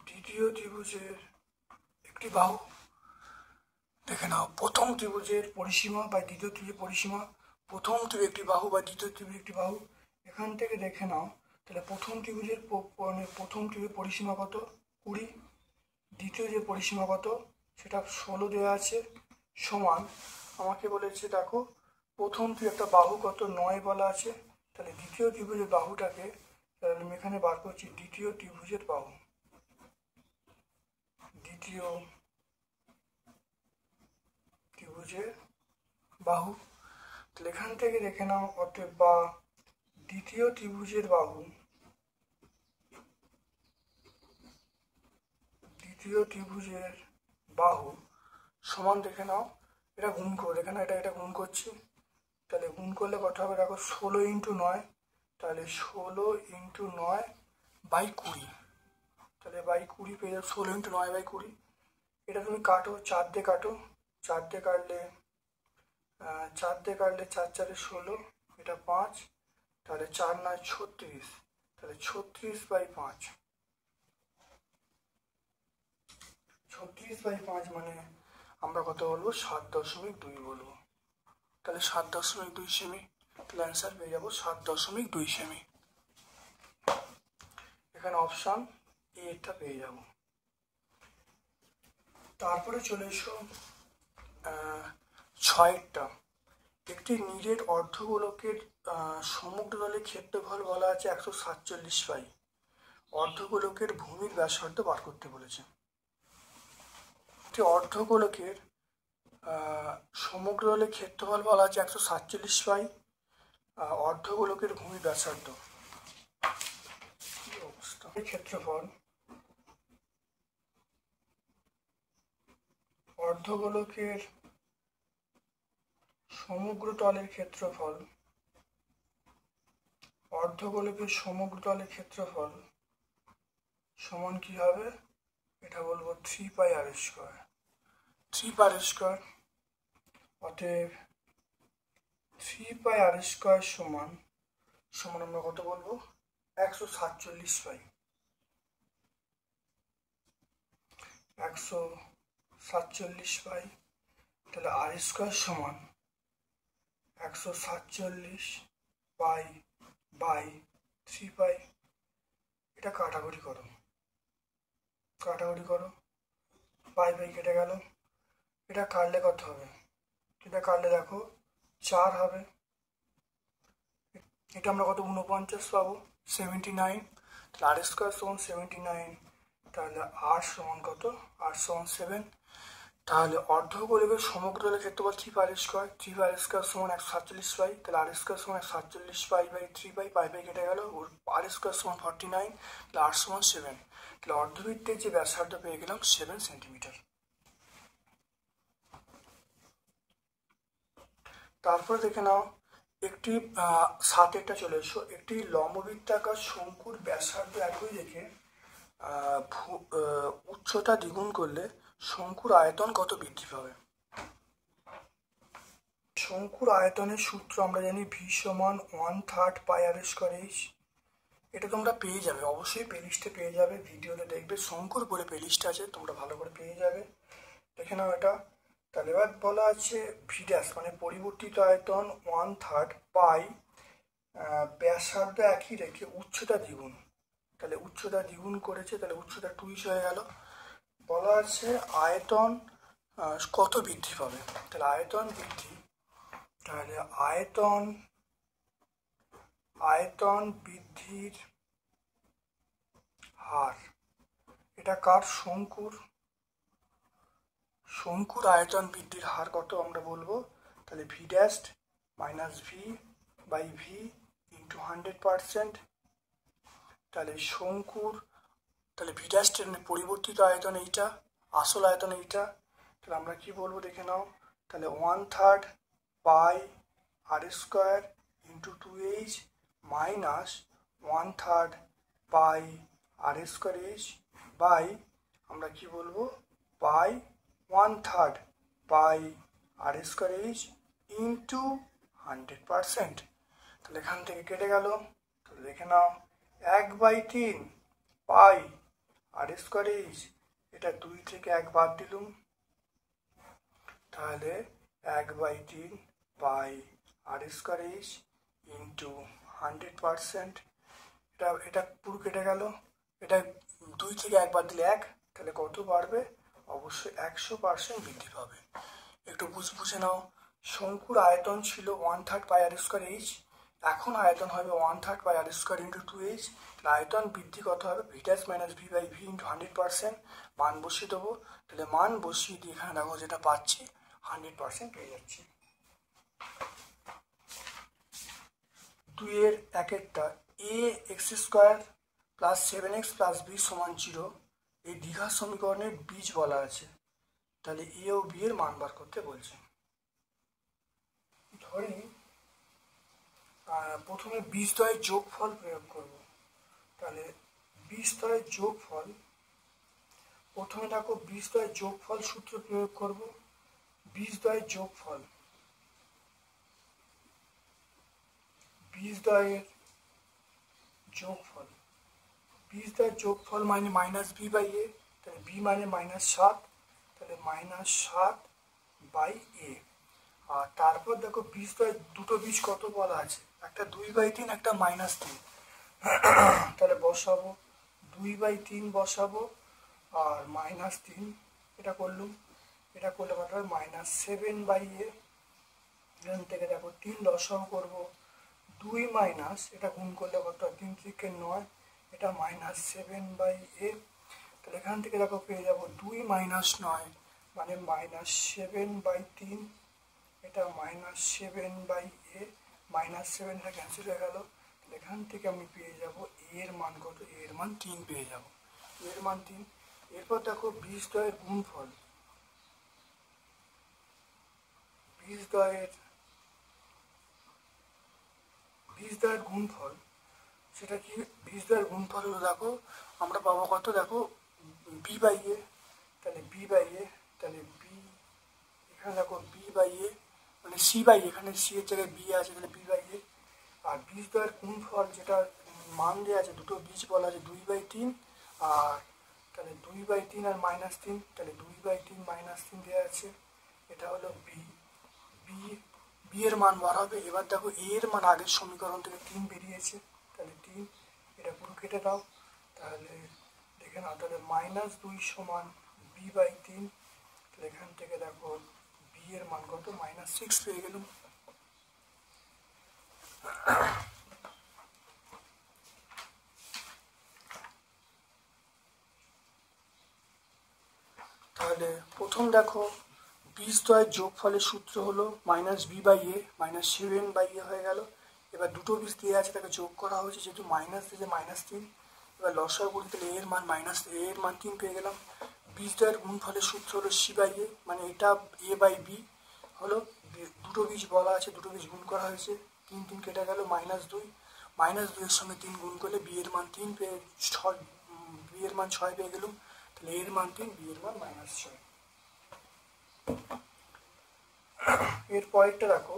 দ্বিতীয় ত্রিভুজের একটি বাহু। দেখে নাও, প্রথম ত্রিভুজের পরিসীমা বা দ্বিতীয় ত্রিভুজের পরিসীমা, প্রথম ত্রিভুজ একটি বাহু বা দ্বিতীয় ত্রিভুজ একটি বাহু। এখান থেকে দেখে নাও, তাহলে প্রথম ত্রিভুজের পরিসীমা কত, 20, দ্বিতীয় যে পরিসীমা কত সেটা 16 দেওয়া আছে, সমান আমাকে বলেছে দেখো প্রথম একটা বাহু কত 9 বলা আছে। তাহলে দ্বিতীয় ত্রিভুজের বাহুটাকে তাহলে আমি এখানে বার করছি, দ্বিতীয় ত্রিভুজের বাহু, দ্বিতীয় ত্রিভুজের বাহু। তাহলে এখান থেকে দেখে নাও, অতএব বা দ্বিতীয় ত্রিভুজের বাহু সমান, দেখে নাও এটা গুণ করো, দেখে নাও এটা গুণ করছি, তাহলে গুণ করলে কত হবে দেখো 16 ইন্টু 9, তাহলে 16 ইন্টু 9 বাই 20, তাহলে বাই 20 পেয়ে যাবে, 16 ইন্টু 9 বাই 20। এটা তুমি কাটো, 4 দিয়ে কাটো, 4 দিয়ে কাটলে 4 4 16, এটা 5, তাহলে 4 9 36, তাহলে 36 বাই 5, 36/5 মানে আমরা কত বলবো? 7.2 বলবো। তাহলে 7.2 সেমি, তাহলে অ্যান্সার পেয়ে যাবো 7.2 সেমি। এখানে অপশান এটা পেয়ে যাব। তারপরে চলে এসো 6টা। একটি নিরেট অর্ধগোলকের সমুদ্রতলের ক্ষেত্রফল বলা আছে 147 পাই। অর্ধগোলকের ভূমির ব্যাসার্ধ বার করতে বলেছে। একটি অর্ধগোলকের সমুদ্রতলের ক্ষেত্রফল বলা আছে 147 পাই। অর্ধগোলকের ভূমির ব্যাসার্ধ কি অবস্থা? ক্ষেত্রফল অর্ধগোলকের সমগ্রতলের ক্ষেত্রফল, অর্ধগোলকের সমগ্রতলের ক্ষেত্রফল সমান কি হবে? এটা বলবো 3πr²। 3πr², অতএব 3πr² সমান আমরা কত বলবো? 147 পাই। 147 পাই, তাহলে r² সমান 147 পাই বাই 3 পাই। এটা কাটাকুটি করো, পাই কেটে গেল। এটা কাটলে কত হবে? এটা কাটলে দেখো 4 হবে। এটা আমরা কত? 49 পাবো, 79। তাহলে r² সমান 79, তাহলে r সমান কত? r সমান 7। তাহলে অর্ধগোলকের সমগ্রতলের ক্ষেত্রফল 3πr²। 3πr² সমান 147 পাই, তাহলে r² সমান 147 পাই বাই 3 পাই। পাই কেটে গেল, r² সমান 49, তাহলে r সমান 7। তাহলে অর্ধবৃত্তের যে ব্যাসার্ধ পেয়ে গেলাম 7 সেন্টিমিটার। তারপরে দেখে নাও একটি 7টা চলে এসো। একটি লম্ববৃত্তাকার শঙ্কুর ব্যাসার্ধ একই রেখে উচ্চতা দ্বিগুণ করলে শঙ্কুর আয়তন কত বৃদ্ধি পাবে? শঙ্কুর আয়তনের সূত্র আমরা জানি v সমান 1/3 πr²h। এটা তোমরা পেয়ে যাবে, অবশ্যই প্লেলিস্টে পেয়ে যাবে, ভিডিওতে দেখবে শঙ্কুর বলে প্লেলিস্ট আছে, তোমরা ভালো করে পেয়ে যাবে। দেখে নাও এটা। তাহলে এবার বলা আছে ভি ড্যাশ মানে পরিবর্তিত আয়তন 1/3 পাই, ব্যাসার্ধ একই রেখে উচ্চতা দ্বিগুণ। তাহলে উচ্চতা দ্বিগুণ করেছে, তাহলে উচ্চতা 2 হয়ে গেল। বলা আছে আয়তন কত বৃদ্ধি পাবে? তাহলে আয়তন বৃদ্ধি, তাহলে আয়তন বৃদ্ধির হার, এটা কার? শঙ্কুর আয়তন বৃদ্ধির হার কত আমরা বলবো? তাহলে V dash minus V by V into 100%। তাহলে তাহলে ভি ড্যাশ পরিবর্তিত আয়তন এইটা, আসল আয়তন এইটা, তাহলে আমরা কি বলবো দেখে নাও। তাহলে 1/3 pi r² into 2h minus 1/3 pi r² by আমরা কি বলবো? Pi 1/3 pi r² into 100%। তাহলে এখান থেকে কেটে গেল, তাহলে দেখে নাও 1/3 পাই r², এটা 2 থেকে 1 বাদ দিলুম, তাহলে 1/3 পাই r² ইন্টু 100%। এটা পুরো কেটে গেল, এটা 2 থেকে 1 বাদ দিলে 1, তাহলে কত বাড়বে? অবশ্যই 100% বৃদ্ধি পাবে। একটু বুঝে নাও, শঙ্কুর আয়তন ছিল 1/3 পাই r²h, এখন আয়তন হবে 1/3 পাই r² ইন্টু 2h। আয়তন বৃদ্ধি কত হবে? V dash minus V by V into 100%। মান বসিয়ে দেবো, তাহলে মান বসিয়ে দিয়ে এখানে দেখো যেটা পাচ্ছি 100% পেয়ে যাচ্ছি। 2 এর 1টা ax² plus 7x plus b সমান 0 এই দ্বিঘাত সমীকরণের বীজ বলা আছে। তাহলে এ ও বি এর মান বার করতে বলছে। ধরি প্রথমে বীজদ্বয়ের যোগফল প্রয়োগ করব। তাহলে বীজদ্বয়ের যোগফল, প্রথমে দেখো বীজদ্বয়ের যোগফল সূত্র প্রয়োগ করব। বীজদ্বয়ের যোগফল, বীজদ্বয়ের যোগফল মানে মাইনাস বি বাই এ, তাহলে বি মানে -7 তাহলে -7/a। আর তারপর দেখো দুটো বীজ কত বলা আছে, একটা 2/3 একটা -3। তাহলে বসাবো 2/3 বসাবো আর -3 এটা করলুম, এটা করলে কত হয় -7/a। এখান থেকে দেখো 3 লসাগু করবো, 2 মাইনাস এটা গুণ করলে কত হয় 3 3 9, এটা -7/a। তাহলে এখান থেকে দেখো পেয়ে যাবো 2 - 9 মানে -7/3, এটা -7/a, -7 এটা ক্যান্সেল হয়ে গেল। এখান থেকে আমি পেয়ে যাব এর মান কত, এর মান 3 পেয়ে যাব, এর মান 3। এরপর দেখো বীজদ্বয়ের গুণফল, বীজদ্বয়ের গুণফল সেটা কি, বীজদ্বয়ের গুণফল হলো দেখো আমরা পাবো কত, দেখো b/a, তাহলে b/a, তাহলে b এখানে দেখো b/a মানে c/a, এখানে c এর জায়গায় b আছে, তাহলে b/a। আর বীজদ্বয়ের গুণফল যেটা মান দেওয়া আছে, দুটো বীজ বলা আছে 2/3, আর তাহলে 2/3 আর -3, তাহলে 2/3 -3 দেওয়া আছে, এটা হলো বি এর মান বার হবে। এবার দেখো এ এর মান আগের সমীকরণ থেকে 3 বেরিয়েছে, তাহলে 3 এটা পুরো কেটে দাও, তাহলে দেখে নাও, তাহলে -2 সমান b/3। তাহলে এখান থেকে দেখো বি এর মান কত, -6 পেয়ে গেলাম। তাহলে প্রথম দেখো বীজদ্বয়ের যোগফলের সূত্র হলো -b/a, -7/a হয়ে গেল। এবার দুটো বীজ দিয়ে আছে তাকে যোগ করা হয়েছে, যেহেতু মাইনাস দিয়েছে -3। এবার লসাগু করি, তাহলে এর মান এর মান 3 পেয়ে গেলাম। বীজদ্বয়ের গুণফলের সূত্র হলো c/a, মানে এটা a/b হলো, দুটো বীজ বলা আছে, দুটো বীজ গুণ করা হয়েছে, 3 3 কেটে গেল, -2, -2 এর সঙ্গে 3 গুণ করলে বি এর মান 3 পেয়ে বি এর মান 6 পেয়ে গেলাম। তাহলে এর মান 3, বি এর মান -6। এর পরেরটা দেখো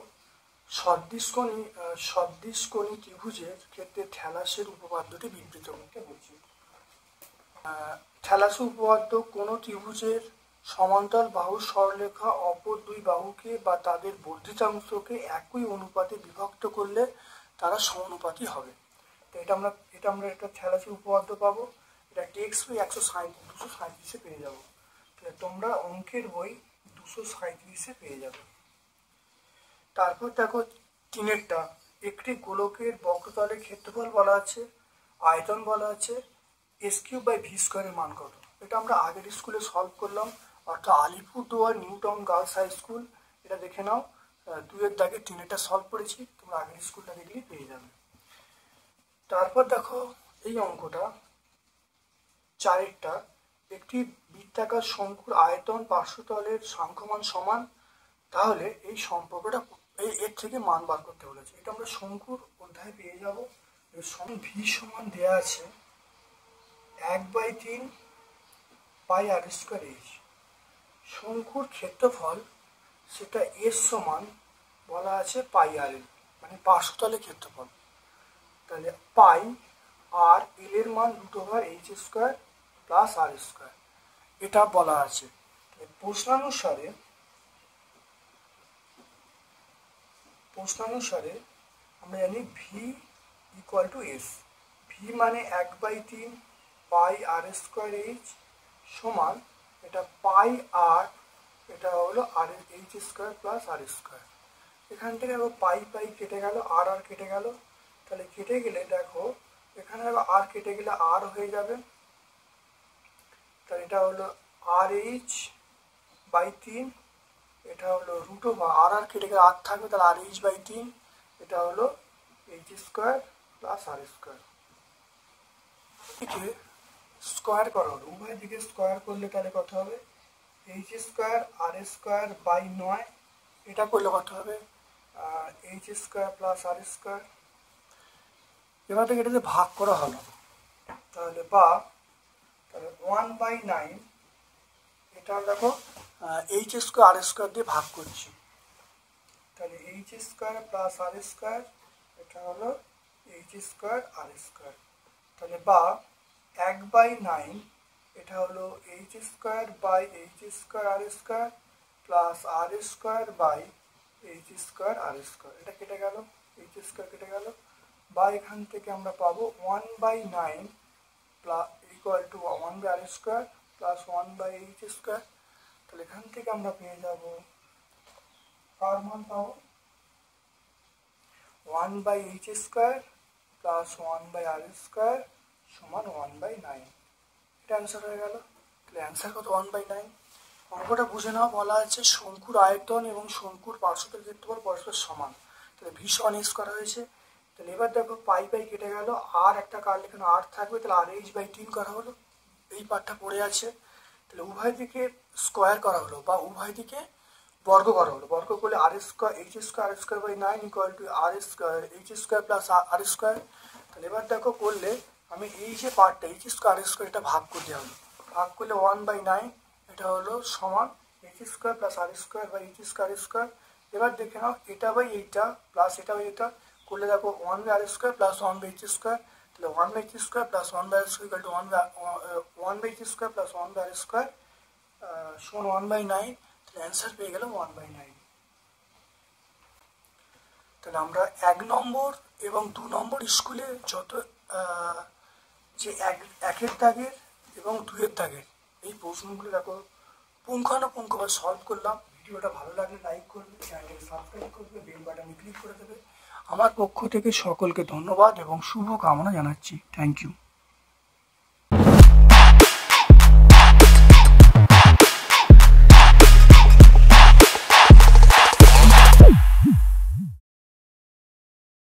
সদৃশকোণী ত্রিভুজের ক্ষেত্রে থ্যালাসের উপপাদ্যটি বিবৃত করতে বলছি। থ্যালাসের উপপাদ্য কোনো ত্রিভুজের সমান্তরাল বাহুর সরলরেখা অপর দুই বাহুকে বা তাদের বর্ধিতাংশকে একই অনুপাতে বিভক্ত করলে তারা সমানুপাতি হবে। তো এটা আমরা একটা থ্যালাসের উপপাদ্য পাবো, এটা টেক্সট বই 237-এ পেয়ে যাবো। তাহলে তোমরা অঙ্কের বই 237-এ পেয়ে যাবে। তারপর দেখো 3-এরটা, একটি গোলকের বক্রতলের ক্ষেত্রফল বলা আছে, আয়তন বলা আছে, s³/v² এর মান কত। এটা আমরা আগের স্কুলে সলভ করলাম, অর্থাৎ Alipurduar New Town Girls high School, এটা দেখে নাও, 2-এর দাগে 3-এটা সলভ করেছি, তোমরা আগের স্কুলটা দেখলেই পেয়ে যাবে। তারপর দেখো এই অঙ্কটা 4-এরটা, একটি বৃত্তাকার শঙ্কুর আয়তন পার্শ্বতলের সাংখ্যমান সমান, তাহলে এই সম্পর্কটা এর থেকে মান বার করতে বলেছে। এটা আমরা শঙ্কুর অধ্যায়ে পেয়ে যাব। ভি সমান দেওয়া আছে 1/3 πr²h। শঙ্কুর ক্ষেত্রফল সেটা এর সমান বলা আছে πr, মানে পার্শ্বতলের ক্ষেত্রফল। তাহলে পাই আর এল এর মান √h² + r², এটা বলা আছে। প্রশ্নানুসারে আমরা জানি ভি = s, ভি মানে 1/3 πr²h সমান এটা পাই আর এটা হলো আর h² + r²। এখান থেকে আবার পাই পাই কেটে গেল, আর আর কেটে গেল, তাহলে কেটে গেলে দেখো এখানে আর কেটে গেলে আর হয়ে যাবে, তাহলে এটা হলো RH/3, এটা হলো আর আর কেটে গেলে আর থাকবে, তাহলে RH/3, এটা হলো h² + r²। এদিকে স্কোয়ার করা হলো, উভয় দিকে স্কোয়ার করলে তাহলে কত হবে, h² r²/9, এটা করলে কত হবে h² + r²। এবার থেকে এটাতে ভাগ করা হলো, তাহলে 1/9, এটা দেখো h² r² দিয়ে ভাগ করছি, তাহলে h² + r², এটা হলো h² r²। তাহলে 1/9 এটা হলো H square by H square R square plus R square by H square R square. এটা কেটে গেল, এইচ স্কোয়ার কেটে গেল, বা এখান থেকে আমরা পাবো 1/9 plus equal to 1 by R square plus 1 by H square. তাহলে এখান থেকে আমরা পেয়ে যাব কার মান পাবো 1 by H square plus 1 by R square সমান 1/9। এটা অ্যান্সার হয়ে গেল। তাহলে অ্যান্সার কত 1/9। অঙ্কটা বুঝে নাও, বলা আছে শঙ্কুর আয়তন এবং শঙ্কুর পার্শ্বদের ক্ষেত্রফল পরস্পর সমান। তাহলে ভীষণ এক্স করা হয়েছে। তাহলে এবার দেখো পাই পাই কেটে গেল, আর একটা কার এখানে আর থাকবে, তাহলে আর এইচ বাই 3 করা হলো, এই পার্টটা পড়ে আছে। তাহলে উভয় দিকে স্কোয়ার করা হলো বা উভয় দিকে বর্গ করা হলো। বর্গ করলে R square H square R square by 9 equal to R square H square plus R square. তাহলে এবার দেখো করলে আমি এই যে পার্টটা এইচ স্কোয়ার আর স্কোয়ার এটা ভাগ করে দেওয়া হলো, ভাগ করলে 1/9 এটা হলো সমান H square plus R square by H square square. এবার দেখে নাও এটা বাই এইটা প্লাস এটা বাই এটা করলে দেখো 1 by R square plus 1 by H square. তাহলে 1 by H square plus 1 by R square equal to 1 by H square plus 1 by R square সমান 1/9। তাহলে অ্যান্সার পেয়ে গেলাম 1/9। তাহলে আমরা 1 নম্বর এবং 2 নম্বর স্কুলে যত যে একের দাগের এবং 2-এর দাগের এই প্রশ্নগুলো দেখো পুঙ্খানুপুঙ্খভাবে সলভ করলাম। ভিডিওটা ভালো লাগলে লাইক করবে, চ্যানেলটাকে সাবস্ক্রাইব করবে, বেল বাটনে ক্লিক করে দেবে। আমার পক্ষ থেকে সকলকে ধন্যবাদ এবং শুভ কামনা জানাচ্ছি। Thank you.